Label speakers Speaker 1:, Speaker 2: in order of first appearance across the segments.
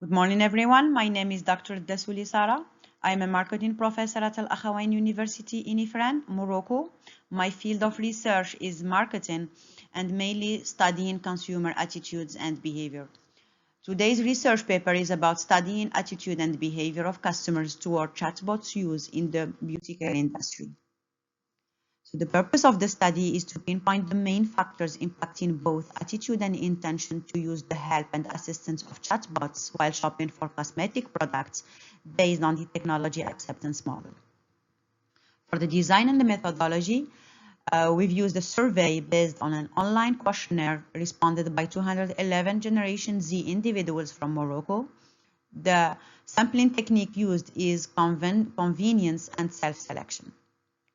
Speaker 1: Good morning, everyone. My name is Dr. Dassouli Sara. I am a marketing professor at Al Akhawain University in Ifran, Morocco. My field of research is marketing and mainly studying consumer attitudes and behavior. Today's research paper is about studying attitude and behavior of customers toward chatbots used in the beauty care industry. So the purpose of the study is to pinpoint the main factors impacting both attitude and intention to use the help and assistance of chatbots while shopping for cosmetic products based on the technology acceptance model. For the design and the methodology, we've used a survey based on an online questionnaire responded by 211 Generation Z individuals from Morocco. The sampling technique used is convenience and self-selection.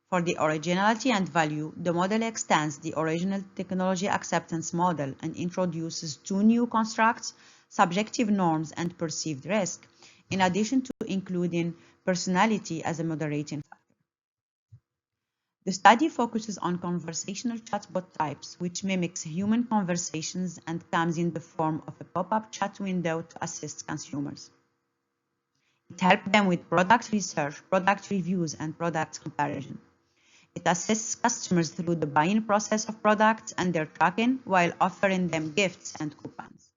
Speaker 1: For the originality and value, the model extends the original technology acceptance model and introduces two new constructs, subjective norms and perceived risk, in addition to including personality as a moderating factor. The study focuses on conversational chatbot types, which mimics human conversations and comes in the form of a pop-up chat window to assist consumers. It helps them with product research, product reviews, and product comparison. It assists customers through the buying process of products and their tracking while offering them gifts and coupons.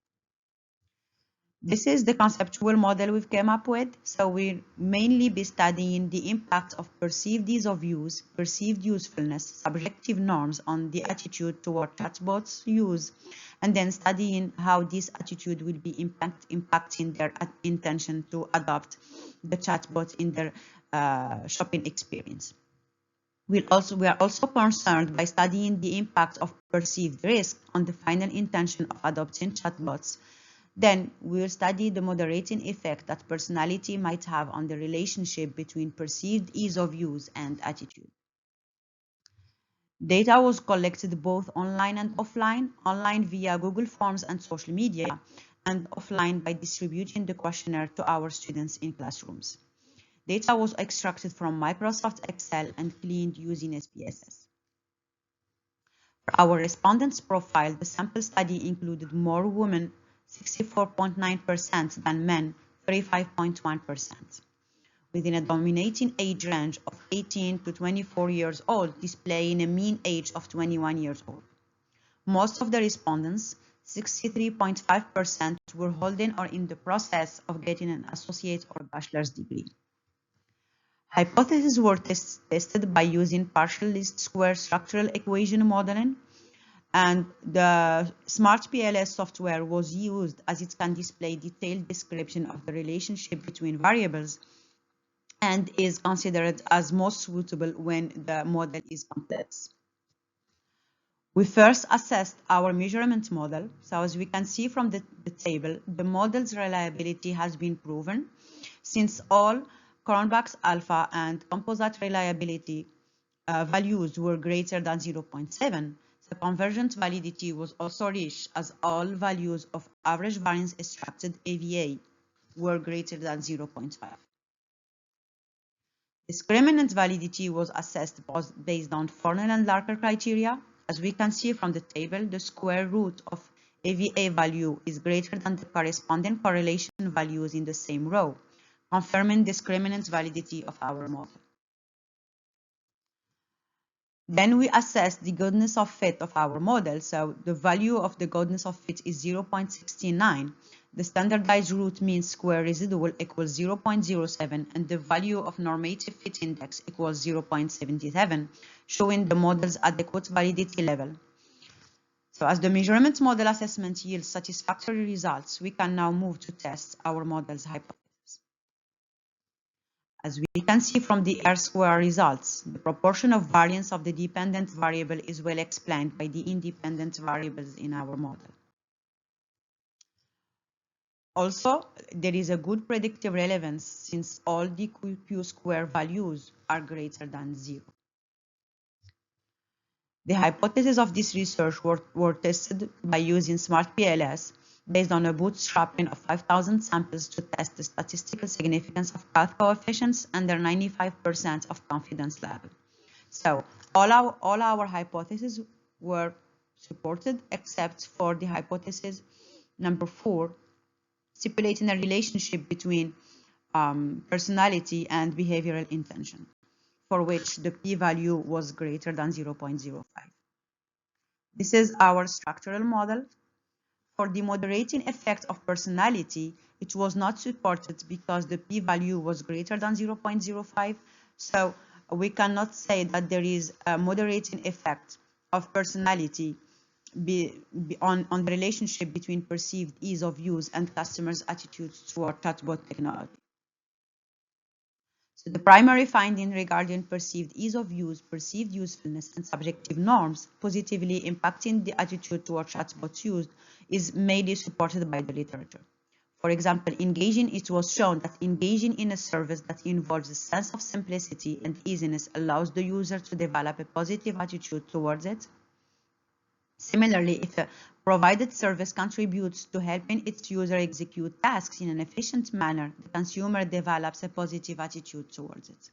Speaker 1: This is the conceptual model we've come up with. So we'll mainly be studying the impact of perceived ease of use, perceived usefulness, subjective norms on the attitude toward chatbots use, and then studying how this attitude will be impacting their intention to adopt the chatbot in their shopping experience. We are also concerned by studying the impact of perceived risk on the final intention of adopting chatbots. Then we will study the moderating effect that personality might have on the relationship between perceived ease of use and attitude. Data was collected both online and offline, online via Google Forms and social media, and offline by distributing the questionnaire to our students in classrooms. Data was extracted from Microsoft Excel and cleaned using SPSS. For our respondents' profile, the sample study included more women, 64.9%, than men, 35.1%, within a dominating age range of 18 to 24 years old, displaying a mean age of 21 years old. Most of the respondents, 63.5%, were holding or in the process of getting an associate or bachelor's degree. Hypotheses were tested by using partial least square structural equation modeling, and the Smart PLS software was used as it can display detailed description of the relationship between variables and is considered as most suitable when the model is complex. We first assessed our measurement model. So as we can see from the table, the model's reliability has been proven since all Cronbach's alpha and composite reliability values were greater than 0.7. The convergent validity was also reached as all values of average variance extracted AVA were greater than 0.5. Discriminant validity was assessed based on Fornell and Larker criteria. As we can see from the table, the square root of AVA value is greater than the corresponding correlation values in the same row, confirming discriminant validity of our model. Then we assess the goodness of fit of our model. So the value of the goodness of fit is 0.69. The standardized root mean square residual equals 0.07, and the value of normative fit index equals 0.77, showing the model's adequate validity level. So as the measurement model assessment yields satisfactory results, we can now move to test our model's hypothesis. As we can see from the R-square results, the proportion of variance of the dependent variable is well explained by the independent variables in our model. Also, there is a good predictive relevance since all the Q-square values are greater than 0. The hypotheses of this research were tested by using Smart PLS based on a bootstrapping of 5,000 samples to test the statistical significance of path coefficients and their 95% of confidence level. So all our hypotheses were supported except for the hypothesis number 4, stipulating a relationship between personality and behavioral intention, for which the p-value was greater than 0.05. This is our structural model. For the moderating effect of personality, it was not supported because the p-value was greater than 0.05. So we cannot say that there is a moderating effect of personality on the relationship between perceived ease of use and customers' attitudes toward chatbot technology. So the primary finding regarding perceived ease of use, perceived usefulness, and subjective norms positively impacting the attitude toward chatbots used is mainly supported by the literature. For example, it was shown that engaging in a service that involves a sense of simplicity and easiness allows the user to develop a positive attitude towards it. Similarly, if a provided service contributes to helping its user execute tasks in an efficient manner, the consumer develops a positive attitude towards it.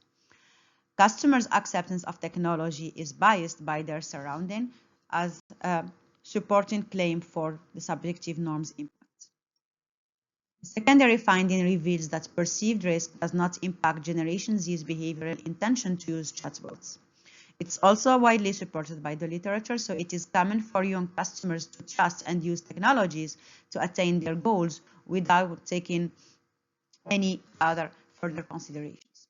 Speaker 1: Customers' acceptance of technology is biased by their surrounding as a supporting claim for the subjective norms impact. The secondary finding reveals that perceived risk does not impact Generation Z's behavioral intention to use chatbots. It's also widely supported by the literature, so it is common for young customers to trust and use technologies to attain their goals without taking any other further considerations.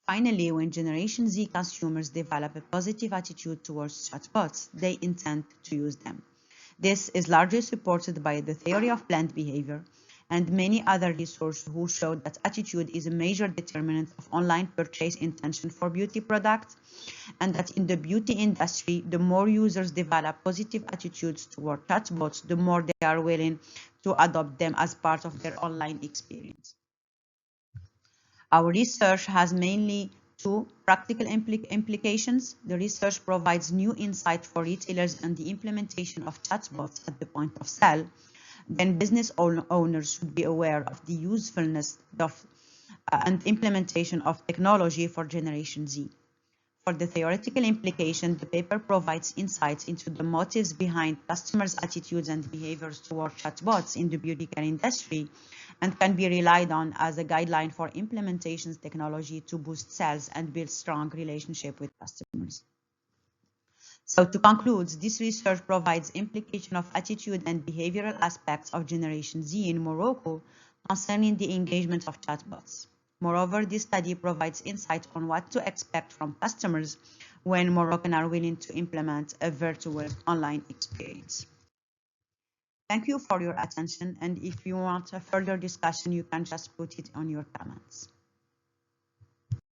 Speaker 1: Finally, when Generation Z consumers develop a positive attitude towards chatbots, they intend to use them. This is largely supported by the theory of planned behavior and many other resources who showed that attitude is a major determinant of online purchase intention for beauty products, and that in the beauty industry, the more users develop positive attitudes toward chatbots, the more they are willing to adopt them as part of their online experience. Our research has mainly two practical implications. The research provides new insight for retailers and the implementation of chatbots at the point of sale. Then business owners should be aware of the usefulness of and implementation of technology for Generation Z. For the theoretical implication, the paper provides insights into the motives behind customers' attitudes and behaviors toward chatbots in the beauty care industry and can be relied on as a guideline for implementation technology to boost sales and build strong relationship with customers. So to conclude, this research provides implication of attitude and behavioral aspects of Generation Z in Morocco concerning the engagement of chatbots. Moreover, this study provides insight on what to expect from customers when Moroccans are willing to implement a virtual online experience. Thank you for your attention, and if you want a further discussion, you can just put it on your comments.